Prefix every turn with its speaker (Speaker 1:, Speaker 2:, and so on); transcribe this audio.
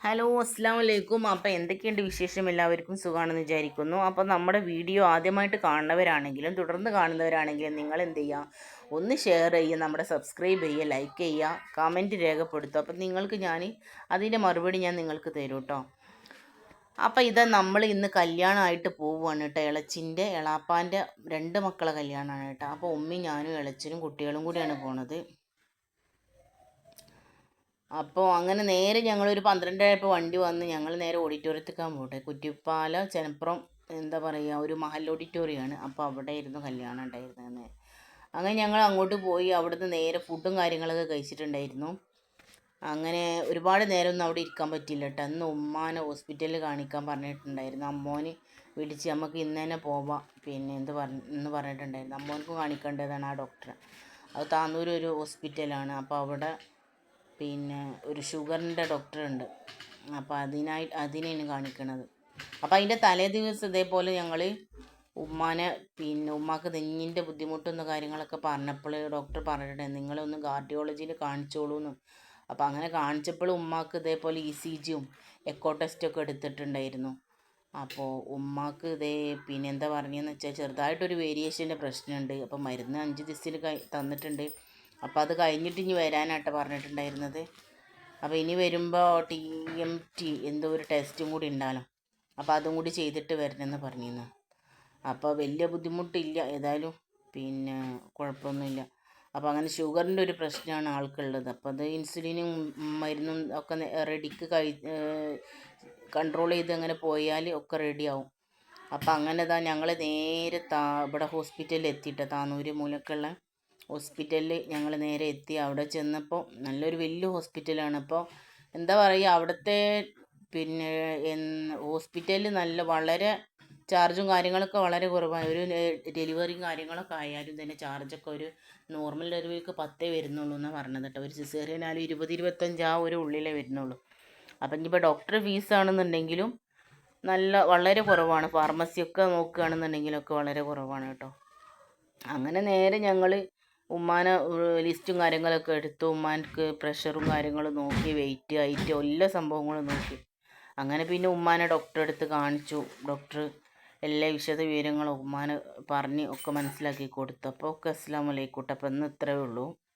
Speaker 1: Hello അസ്സാം വലൈക്കും. അപ്പോൾ എന്തൊക്കെയുണ്ട് വിശേഷം? എല്ലാവർക്കും സുഖമാണെന്ന് വിചാരിക്കുന്നു. അപ്പോൾ നമ്മുടെ വീഡിയോ ആദ്യമായിട്ട് കാണുന്നവരാണെങ്കിലും തുടർന്ന് കാണുന്നവരാണെങ്കിലും നിങ്ങൾ എന്ത് ചെയ്യുക, ഒന്ന് ഷെയർ ചെയ്യുക, നമ്മുടെ സബ്സ്ക്രൈബ് ചെയ്യുക, ലൈക്ക് ചെയ്യുക, കമൻറ്റ് രേഖപ്പെടുത്തുക. അപ്പോൾ നിങ്ങൾക്ക് അതിൻ്റെ മറുപടി ഞാൻ നിങ്ങൾക്ക് തരും കേട്ടോ. അപ്പോൾ ഇത് നമ്മൾ ഇന്ന് കല്യാണമായിട്ട് പോവുകയാണ് കേട്ടോ. ഇളച്ചിൻ്റെ എളാപ്പാൻ്റെ 2 മക്കളെ കല്യാണമാണ് കേട്ടോ. അപ്പോൾ ഉമ്മയും ഞാനും ഇളച്ചനും കുട്ടികളും കൂടിയാണ് പോണത്. അപ്പോൾ അങ്ങനെ നേരെ ഞങ്ങളൊരു 12 ആയപ്പോൾ വണ്ടി വന്ന് ഞങ്ങൾ നേരെ ഓഡിറ്റോറിയത്തേക്കാൻ പോട്ടെ. കുറ്റിപ്പാല ചെനപ്പുറം എന്താ പറയുക, ഒരു മഹൽ ഓഡിറ്റോറിയമാണ്. അപ്പോൾ അവിടെ ആയിരുന്നു കല്യാണം ഉണ്ടായിരുന്നത്. അങ്ങനെ ഞങ്ങൾ അങ്ങോട്ട് പോയി. അവിടുന്ന് നേരെ ഫുഡും കാര്യങ്ങളൊക്കെ കഴിച്ചിട്ടുണ്ടായിരുന്നു. അങ്ങനെ ഒരുപാട് നേരമൊന്നും അവിടെ ഇരിക്കാൻ പറ്റില്ല കേട്ടോ. അന്ന് ഉമ്മാനെ ഹോസ്പിറ്റലിൽ കാണിക്കാൻ പറഞ്ഞിട്ടുണ്ടായിരുന്നു. അമ്മോന് വിളിച്ച് നമുക്ക് ഇന്ന് തന്നെ പോവാം പിന്നെ എന്ന് പറഞ്ഞിട്ടുണ്ടായിരുന്നു. അമ്മോനക്ക് കാണിക്കേണ്ടതാണ് ആ ഡോക്ടറെ. അത് താന്നൂർ ഒരു ഹോസ്പിറ്റലാണ്. അപ്പോൾ അവിടെ പിന്നെ ഒരു ഷുഗറിൻ്റെ ഡോക്ടറുണ്ട്. അപ്പോൾ അതിനെയാണ് കാണിക്കണത്. അപ്പോൾ അതിൻ്റെ തലേ ദിവസം ഇതേപോലെ ഞങ്ങൾ ഉമ്മാക്ക് നെഞ്ഞിൻ്റെ ബുദ്ധിമുട്ടെന്ന കാര്യങ്ങളൊക്കെ പറഞ്ഞപ്പോൾ ഡോക്ടർ പറഞ്ഞിട്ടുണ്ടായിരുന്നു, നിങ്ങളൊന്ന് കാർഡിയോളജിയിൽ കാണിച്ചോളൂ എന്ന്. അപ്പോൾ അങ്ങനെ കാണിച്ചപ്പോൾ ഉമ്മാക്ക് ഇതേപോലെ ECGയും എക്കോ ടെസ്റ്റൊക്കെ എടുത്തിട്ടുണ്ടായിരുന്നു. അപ്പോൾ ഉമ്മാക്ക് എന്താ പറഞ്ഞതെന്ന് വെച്ചാൽ ചെറുതായിട്ടൊരു വേരിയേഷൻ്റെ പ്രശ്നമുണ്ട്. അപ്പോൾ മരുന്ന് 5 ദിവസത്തിൽ തന്നിട്ടുണ്ട്. അപ്പോൾ അത് കഴിഞ്ഞിട്ട് ഇനി വരാനായിട്ട് പറഞ്ഞിട്ടുണ്ടായിരുന്നത്. അപ്പോൾ ഇനി വരുമ്പോൾ TMT എന്തോ ഒരു ടെസ്റ്റും കൂടി ഉണ്ടാകണം. അപ്പോൾ അതും കൂടി ചെയ്തിട്ട് വരണമെന്ന് പറഞ്ഞിരുന്നു. അപ്പോൾ വലിയ ബുദ്ധിമുട്ടില്ല, ഏതായാലും കുഴപ്പമൊന്നുമില്ല. അപ്പോൾ അങ്ങനെ ഷുഗറിൻ്റെ ഒരു പ്രശ്നമാണ് ആൾക്കുള്ളത്. അപ്പോൾ അത് ഇൻസുലിനും മരുന്നും ഒക്കെ റെഡിക്ക് കൺട്രോൾ ചെയ്ത് അങ്ങനെ പോയാൽ ഒക്കെ റെഡിയാവും. അപ്പോൾ അങ്ങനെ ഞങ്ങൾ നേരെ ഇവിടെ ഹോസ്പിറ്റലിൽ എത്തിയിട്ട് താന്നൂര് മൂലക്കുള്ള ഹോസ്പിറ്റലിൽ ഞങ്ങൾ നേരെ എത്തി. അവിടെ ചെന്നപ്പോൾ നല്ലൊരു വലിയ ഹോസ്പിറ്റലാണ്. അപ്പോൾ എന്താ പറയുക, അവിടുത്തെ ഹോസ്പിറ്റലിൽ വളരെ ചാർജും കാര്യങ്ങളൊക്കെ വളരെ കുറവാണ്. ഒരു ഡെലിവറിയും കാര്യങ്ങളൊക്കെ ആയാലും തന്നെ ചാർജൊക്കെ ഒരു നോർമൽ ഡെലിവറിക്ക് 10 വരുന്നുള്ളൂ എന്നാണ് പറഞ്ഞത് കേട്ടോ. ഒരു സിസേറിയനായാലും 20-25 ആ ഒരു ഉള്ളിലേ വരുന്നുള്ളൂ. അപ്പം ഇനിയിപ്പോൾ ഡോക്ടർ ഫീസാണെന്നുണ്ടെങ്കിലും വളരെ കുറവാണ്. ഫാർമസിയൊക്കെ നോക്കുകയാണെന്നുണ്ടെങ്കിലൊക്കെ വളരെ കുറവാണ് കേട്ടോ. അങ്ങനെ നേരെ ഞങ്ങൾ ഉമ്മാനെ ലിസ്റ്റും കാര്യങ്ങളൊക്കെ എടുത്തു. ഉമ്മാർക്ക് പ്രഷറും കാര്യങ്ങളും നോക്കി, വെയിറ്റ് ഹൈറ്റ് എല്ലാ സംഭവങ്ങളും നോക്കി. അങ്ങനെ പിന്നെ ഉമ്മാനെ ഡോക്ടറെ അടുത്ത് കാണിച്ചു. ഡോക്ടർ എല്ലാ വിശദ വിവരങ്ങളും ഉമ്മാനെ പറഞ്ഞ് ഒക്കെ മനസ്സിലാക്കി കൊടുത്തു. അപ്പോൾ ഒക്കെ അസ്സലാമു അലൈക്കും. അപ്പോൾ ഇന്ന് ഇത്രയേ ഉള്ളൂ.